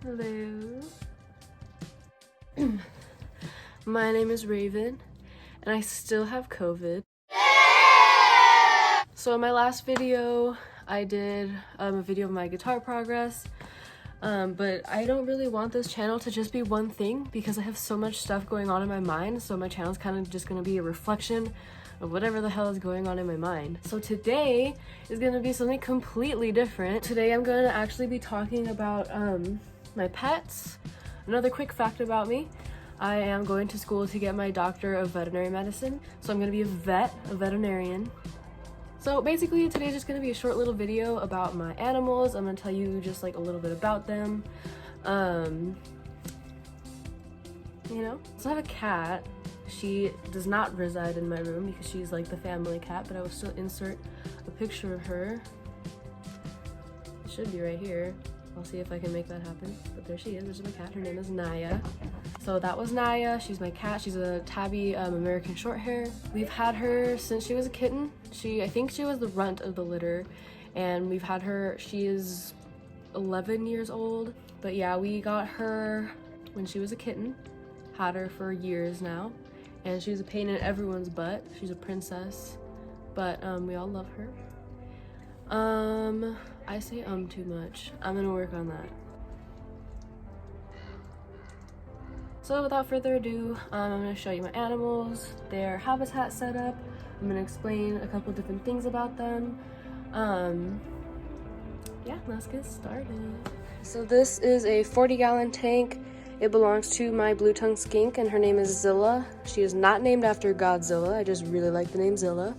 Hello. My name is Raven, and I still have COVID. So in my last video, I did a video of my guitar progress, but I don't really want this channel to just be one thing because I have so much stuff going on in my mind, so my channel is kind of just going to be a reflection of whatever the hell is going on in my mind. So today is going to be something completely different. Today I'm going to actually be talking about my pets. Another quick fact about me: I am going to school to get my doctor of veterinary medicine, so I'm going to be a veterinarian. So basically today's just going to be a short little video about my animals. I'm going to tell you just like a little bit about them. You know, so I have a cat. She does not reside in my room because she's like the family cat, but I will still insert a picture of her. It should be right here. I'll see if I can make that happen. But there she is. There's my cat. Her name is Naya. So that was Naya. She's my cat. She's a tabby American Shorthair. We've had her since she was a kitten. I think she was the runt of the litter, and we've had her. She is 11 years old. But yeah, we got her when she was a kitten. Had her for years now, and she's a pain in everyone's butt. She's a princess, but we all love her. I say too much. I'm gonna work on that. So without further ado, I'm gonna show you my animals, their habitat setup. I'm gonna explain a couple different things about them. Yeah, let's get started. So this is a 40-gallon tank. It belongs to my blue tongue skink, and her name is Zilla. She is not named after Godzilla. I just really like the name Zilla.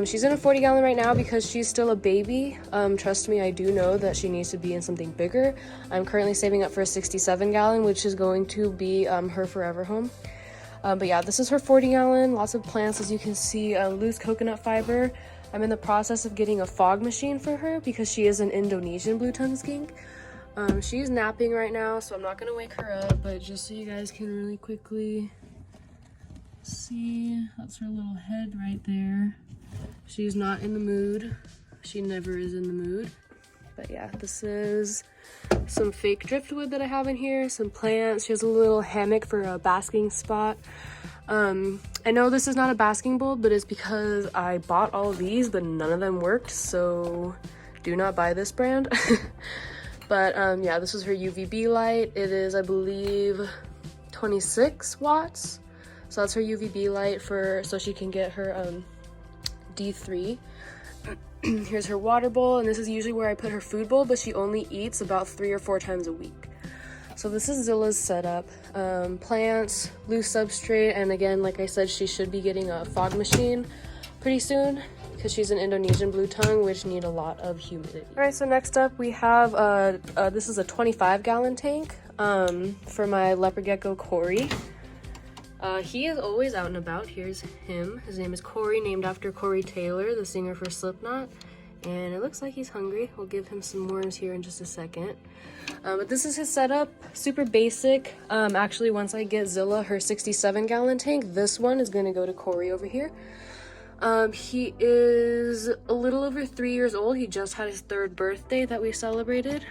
She's in a 40-gallon right now because she's still a baby. Trust me, I do know that she needs to be in something bigger. I'm currently saving up for a 67-gallon, which is going to be her forever home. But yeah, this is her 40-gallon. Lots of plants, as you can see, loose coconut fiber. I'm in the process of getting a fog machine for her because she is an Indonesian blue tongue skink. She's napping right now, so I'm not gonna wake her up, but just so you guys can really quickly see, that's her little head right there. She's not in the mood. She never is in the mood. But yeah, this is some fake driftwood that I have in here, some plants. She has a little hammock for a basking spot. I know this is not a basking bulb, but it's because I bought all of these, but none of them worked, so do not buy this brand. But yeah, this is her UVB light. It is, I believe, 26 watts. So that's her UVB light so she can get her D3. Here's her water bowl, and this is usually where I put her food bowl, but she only eats about 3 or 4 times a week. So this is Zilla's setup. Plants, loose substrate, and again, like I said, she should be getting a fog machine pretty soon because she's an Indonesian blue tongue, which need a lot of humidity. All right, so next up we have, this is a 25-gallon tank for my leopard gecko, Corey. He is always out and about. Here's him. His name is Corey, named after Corey Taylor, the singer for Slipknot. And it looks like he's hungry. We'll give him some worms here in just a second. But this is his setup, super basic. Actually, once I get Zilla her 67-gallon tank, this one is gonna go to Corey over here. He is a little over 3 years old. He just had his 3rd birthday that we celebrated.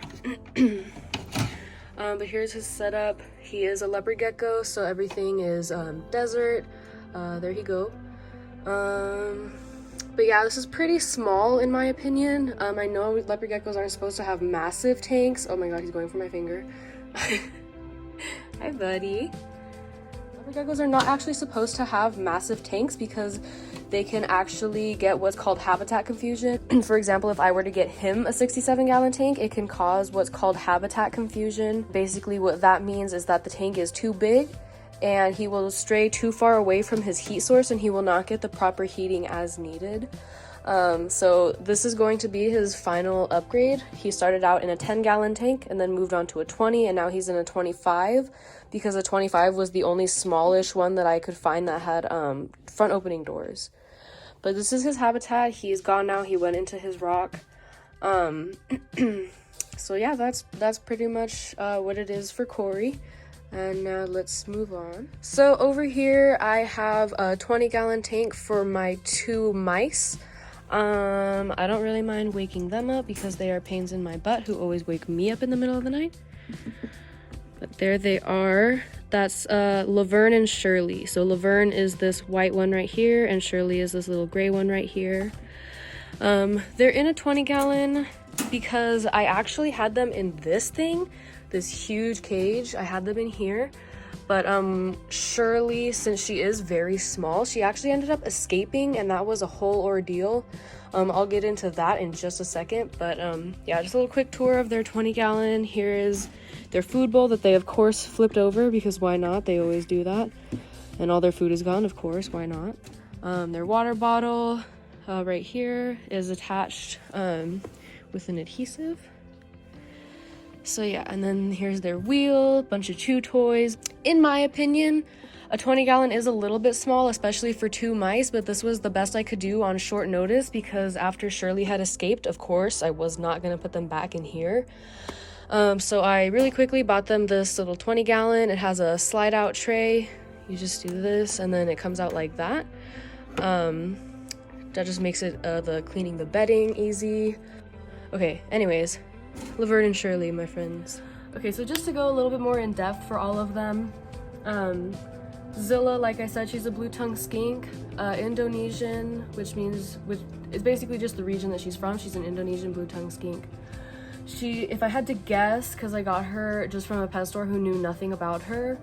But here's his setup. He is a leopard gecko, so everything is desert. There he go. But yeah, this is pretty small in my opinion. I know leopard geckos aren't supposed to have massive tanks. Oh my god, he's going for my finger. Hi, buddy. Leopard geckos are not actually supposed to have massive tanks because they can actually get what's called habitat confusion. For example, if I were to get him a 67-gallon tank, it can cause what's called habitat confusion. Basically, what that means is that the tank is too big and he will stray too far away from his heat source and he will not get the proper heating as needed. So this is going to be his final upgrade. He started out in a 10-gallon tank and then moved on to a 20, and now he's in a 25 because a 25 was the only smallish one that I could find that had front opening doors. But this is his habitat. He's gone now. He went into his rock. So yeah, that's pretty much what it is for Corey. And now let's move on. So over here I have a 20-gallon tank for my 2 mice. I don't really mind waking them up because they are pains in my butt who always wake me up in the middle of the night. But there they are. That's Laverne and Shirley. So Laverne is this white one right here, and Shirley is this little gray one right here. They're in a 20-gallon because I actually had them in this thing, this huge cage. I had them in here. But Shirley, since she is very small, she actually ended up escaping, and that was a whole ordeal. I'll get into that in just a second, but yeah, just a little quick tour of their 20-gallon. Here is their food bowl that they of course flipped over, because why not? They always do that. And all their food is gone, of course, why not? Their water bottle right here is attached with an adhesive. So yeah, and then here's their wheel, bunch of chew toys. In my opinion, a 20-gallon is a little bit small, especially for 2 mice, but this was the best I could do on short notice, because after Shirley had escaped, of course, I was not gonna put them back in here. So I really quickly bought them this little 20-gallon. It has a slide out tray. You just do this and then it comes out like that. That just makes it the cleaning the bedding easy. Okay, anyways, Laverne and Shirley, my friends. Okay, so just to go a little bit more in depth for all of them, Zilla, like I said, she's a blue-tongued skink, Indonesian, which is basically just the region that she's from. She's an Indonesian blue-tongued skink. If I had to guess, because I got her just from a pet store who knew nothing about her,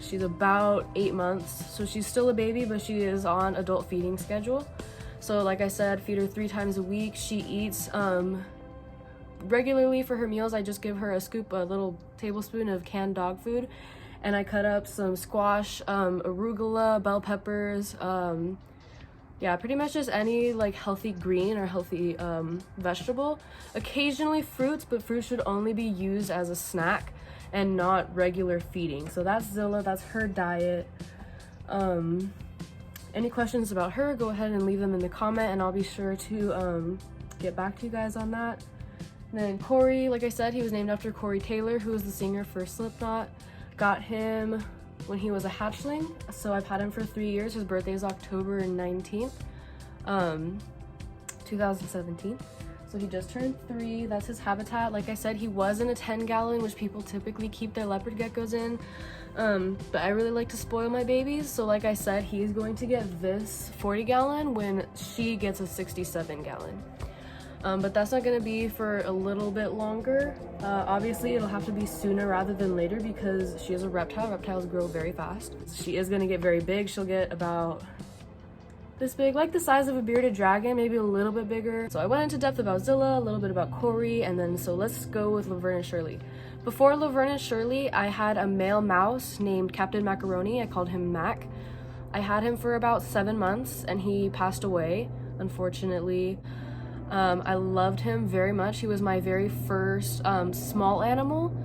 she's about 8 months, so she's still a baby, but she is on adult feeding schedule. So like I said, feed her 3 times a week. She eats regularly for her meals. I just give her a little tablespoon of canned dog food, and I cut up some squash, arugula, bell peppers, yeah, pretty much just any like healthy green or healthy vegetable. Occasionally fruits, but fruit should only be used as a snack and not regular feeding. So that's Zilla, that's her diet. Any questions about her, go ahead and leave them in the comment, and I'll be sure to get back to you guys on that. And then Corey, like I said, he was named after Corey Taylor, who was the singer for Slipknot. Got him when he was a hatchling, so I've had him for 3 years. His birthday is October 19th, 2017. So he just turned 3. That's his habitat. Like I said, he was in a 10-gallon, which people typically keep their leopard geckos in. But I really like to spoil my babies, so like I said, he's going to get this 40-gallon when she gets a 67-gallon. But that's not going to be for a little bit longer. Obviously, it'll have to be sooner rather than later because she is a reptile. Reptiles grow very fast. She is going to get very big. She'll get about this big, like the size of a bearded dragon, maybe a little bit bigger. So I went into depth about Zilla, a little bit about Corey, and then so let's go with Laverne and Shirley. Before Laverne and Shirley, I had a male mouse named Captain Macaroni. I called him Mac. I had him for about 7 months and he passed away, unfortunately. I loved him very much. He was my very first small animal.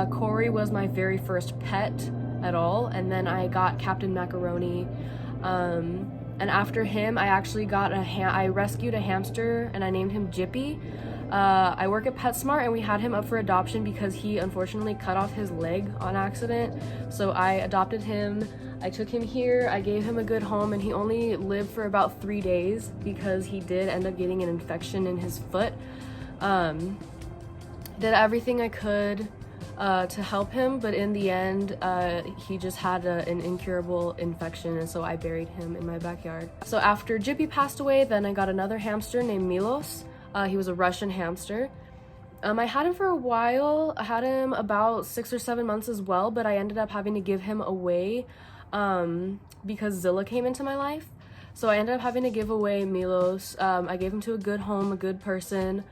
Corey was my very first pet at all, and then I got Captain Macaroni. And after him, I actually got I rescued a hamster and I named him Jippy. I work at PetSmart and we had him up for adoption because he unfortunately cut off his leg on accident. So I adopted him. I took him here, I gave him a good home, and he only lived for about 3 days because he did end up getting an infection in his foot. Did everything I could to help him, but in the end, he just had an incurable infection, and so I buried him in my backyard. So after Jippy passed away, then I got another hamster named Milos. He was a Russian hamster. I had him for a while. I had him about 6 or 7 months as well, but I ended up having to give him away because Zilla came into my life. So I ended up having to give away Milos. I gave him to a good home, a good person,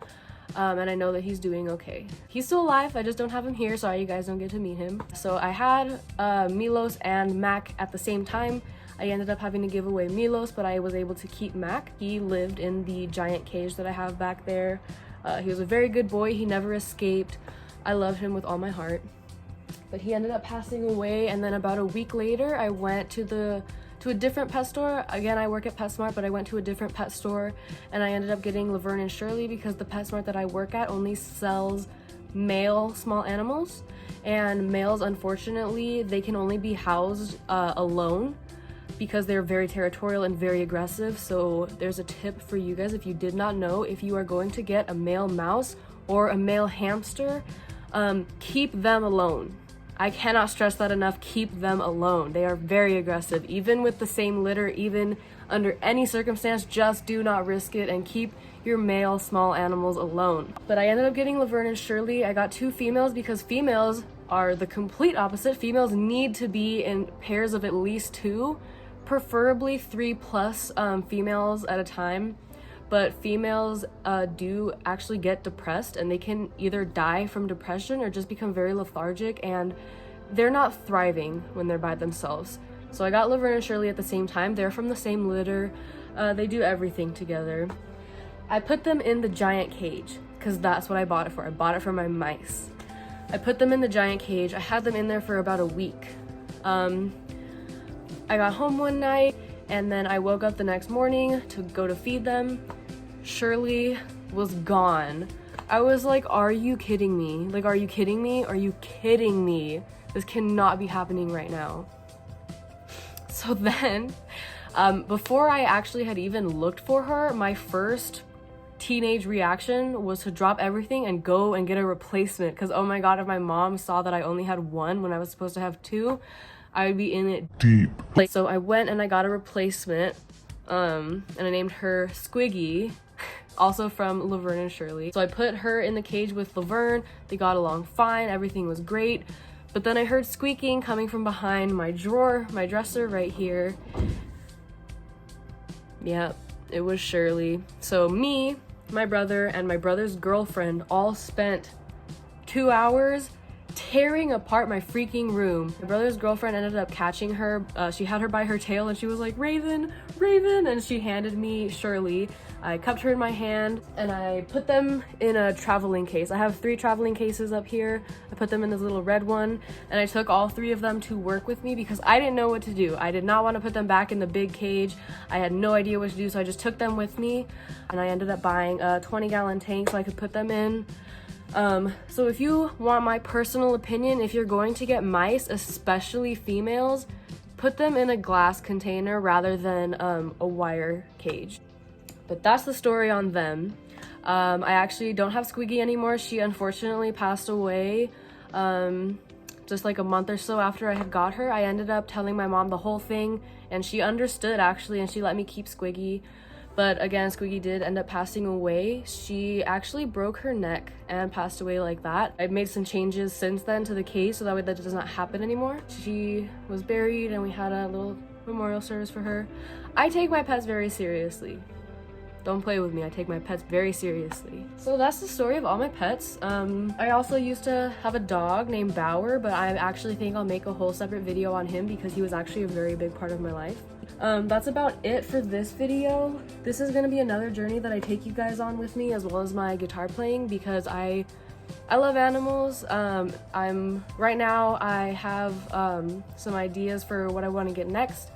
and I know that he's doing okay. He's still alive, I just don't have him here. Sorry, you guys don't get to meet him. So I had Milos and Mac at the same time. I ended up having to give away Milos, but I was able to keep Mac. He lived in the giant cage that I have back there. He was a very good boy. He never escaped. I loved him with all my heart. But he ended up passing away, and then about a week later, I went to a different pet store. Again, I work at PetSmart, but I went to a different pet store, and I ended up getting Laverne and Shirley because the PetSmart that I work at only sells male small animals, and males, unfortunately, they can only be housed alone because they're very territorial and very aggressive. So there's a tip for you guys if you did not know. If you are going to get a male mouse or a male hamster, keep them alone. I cannot stress that enough. Keep them alone. They are very aggressive. Even with the same litter, even under any circumstance, just do not risk it and keep your male small animals alone. But I ended up getting Laverne and Shirley. I got 2 females because females are the complete opposite. Females need to be in pairs of at least 2, preferably 3+ females at a time. But females do actually get depressed, and they can either die from depression or just become very lethargic, and they're not thriving when they're by themselves. So I got Laverne and Shirley at the same time. They're from the same litter. They do everything together. I put them in the giant cage because that's what I bought it for. I bought it for my mice. I put them in the giant cage. I had them in there for about a week. I got home one night, and then I woke up the next morning to go to feed them. Shirley was gone. I was like, are you kidding me? Like, are you kidding me? Are you kidding me? This cannot be happening right now. So then, before I actually had even looked for her, my first teenage reaction was to drop everything and go and get a replacement. Because, oh my God, if my mom saw that I only had 1 when I was supposed to have 2, I would be in it deep. So I went and I got a replacement, and I named her Squiggy, also from Laverne and Shirley. So I put her in the cage with Laverne. They got along fine. Everything was great. But then I heard squeaking coming from behind my drawer, my dresser right here. Yeah, it was Shirley. So me, my brother, and my brother's girlfriend all spent 2 hours tearing apart my freaking room. My brother's girlfriend ended up catching her. She had her by her tail and she was like, Raven, Raven, and she handed me Shirley. I cupped her in my hand and I put them in a traveling case. I have 3 traveling cases up here. I put them in this little red one, and I took all 3 of them to work with me because I didn't know what to do. I did not want to put them back in the big cage. I had no idea what to do, so I just took them with me, and I ended up buying a 20-gallon tank so I could put them in. So if you want my personal opinion, if you're going to get mice, especially females, put them in a glass container rather than a wire cage. But that's the story on them. I actually don't have Squiggy anymore. She unfortunately passed away just like a month or so after I had got her. I ended up telling my mom the whole thing, and she understood actually, and she let me keep Squiggy. But again, Squiggy did end up passing away. She actually broke her neck and passed away like that. I've made some changes since then to the case so that way that does not happen anymore. She was buried and we had a little memorial service for her. I take my pets very seriously. Don't play with me, I take my pets very seriously. So that's the story of all my pets. I also used to have a dog named Bauer, but I actually think I'll make a whole separate video on him because he was actually a very big part of my life. That's about it for this video. This is gonna be another journey that I take you guys on with me, as well as my guitar playing, because I love animals. Right now I have some ideas for what I want to get next.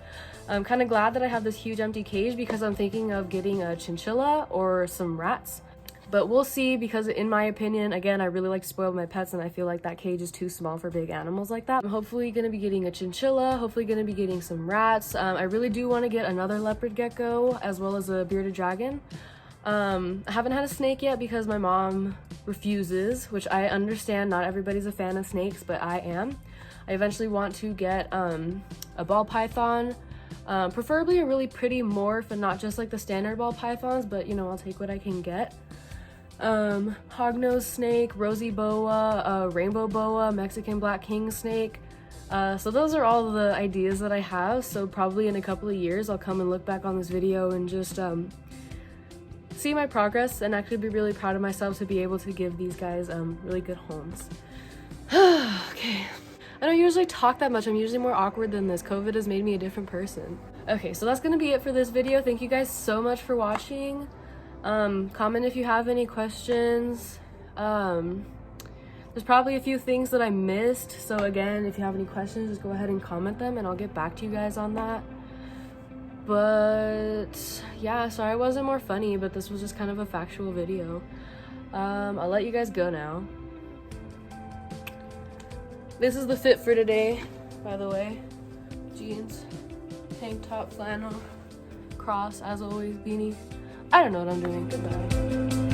I'm kind of glad that I have this huge empty cage because I'm thinking of getting a chinchilla or some rats. But we'll see, because in my opinion, again, I really like to spoil my pets and I feel like that cage is too small for big animals like that. I'm hopefully going to be getting a chinchilla, hopefully going to be getting some rats. I really do want to get another leopard gecko as well as a bearded dragon. I haven't had a snake yet because my mom refuses, which I understand. Not everybody's a fan of snakes, but I am. I eventually want to get a ball python. Preferably a really pretty morph and not just like the standard ball pythons, but you know, I'll take what I can get. Hognose snake, rosy boa, rainbow boa, Mexican black king snake. So those are all the ideas that I have. So probably in a couple of years, I'll come and look back on this video and just see my progress and actually be really proud of myself to be able to give these guys really good homes. Okay. I don't usually talk that much. I'm usually more awkward than this. COVID has made me a different person. Okay, so that's gonna be it for this video. Thank you guys so much for watching. Comment if you have any questions. There's probably a few things that I missed. So again, if you have any questions, just go ahead and comment them and I'll get back to you guys on that. But yeah, sorry I wasn't more funny, but this was just kind of a factual video. I'll let you guys go now. This is the fit for today, by the way. Jeans, tank top, flannel, cross, as always, beanie. I don't know what I'm doing. Goodbye.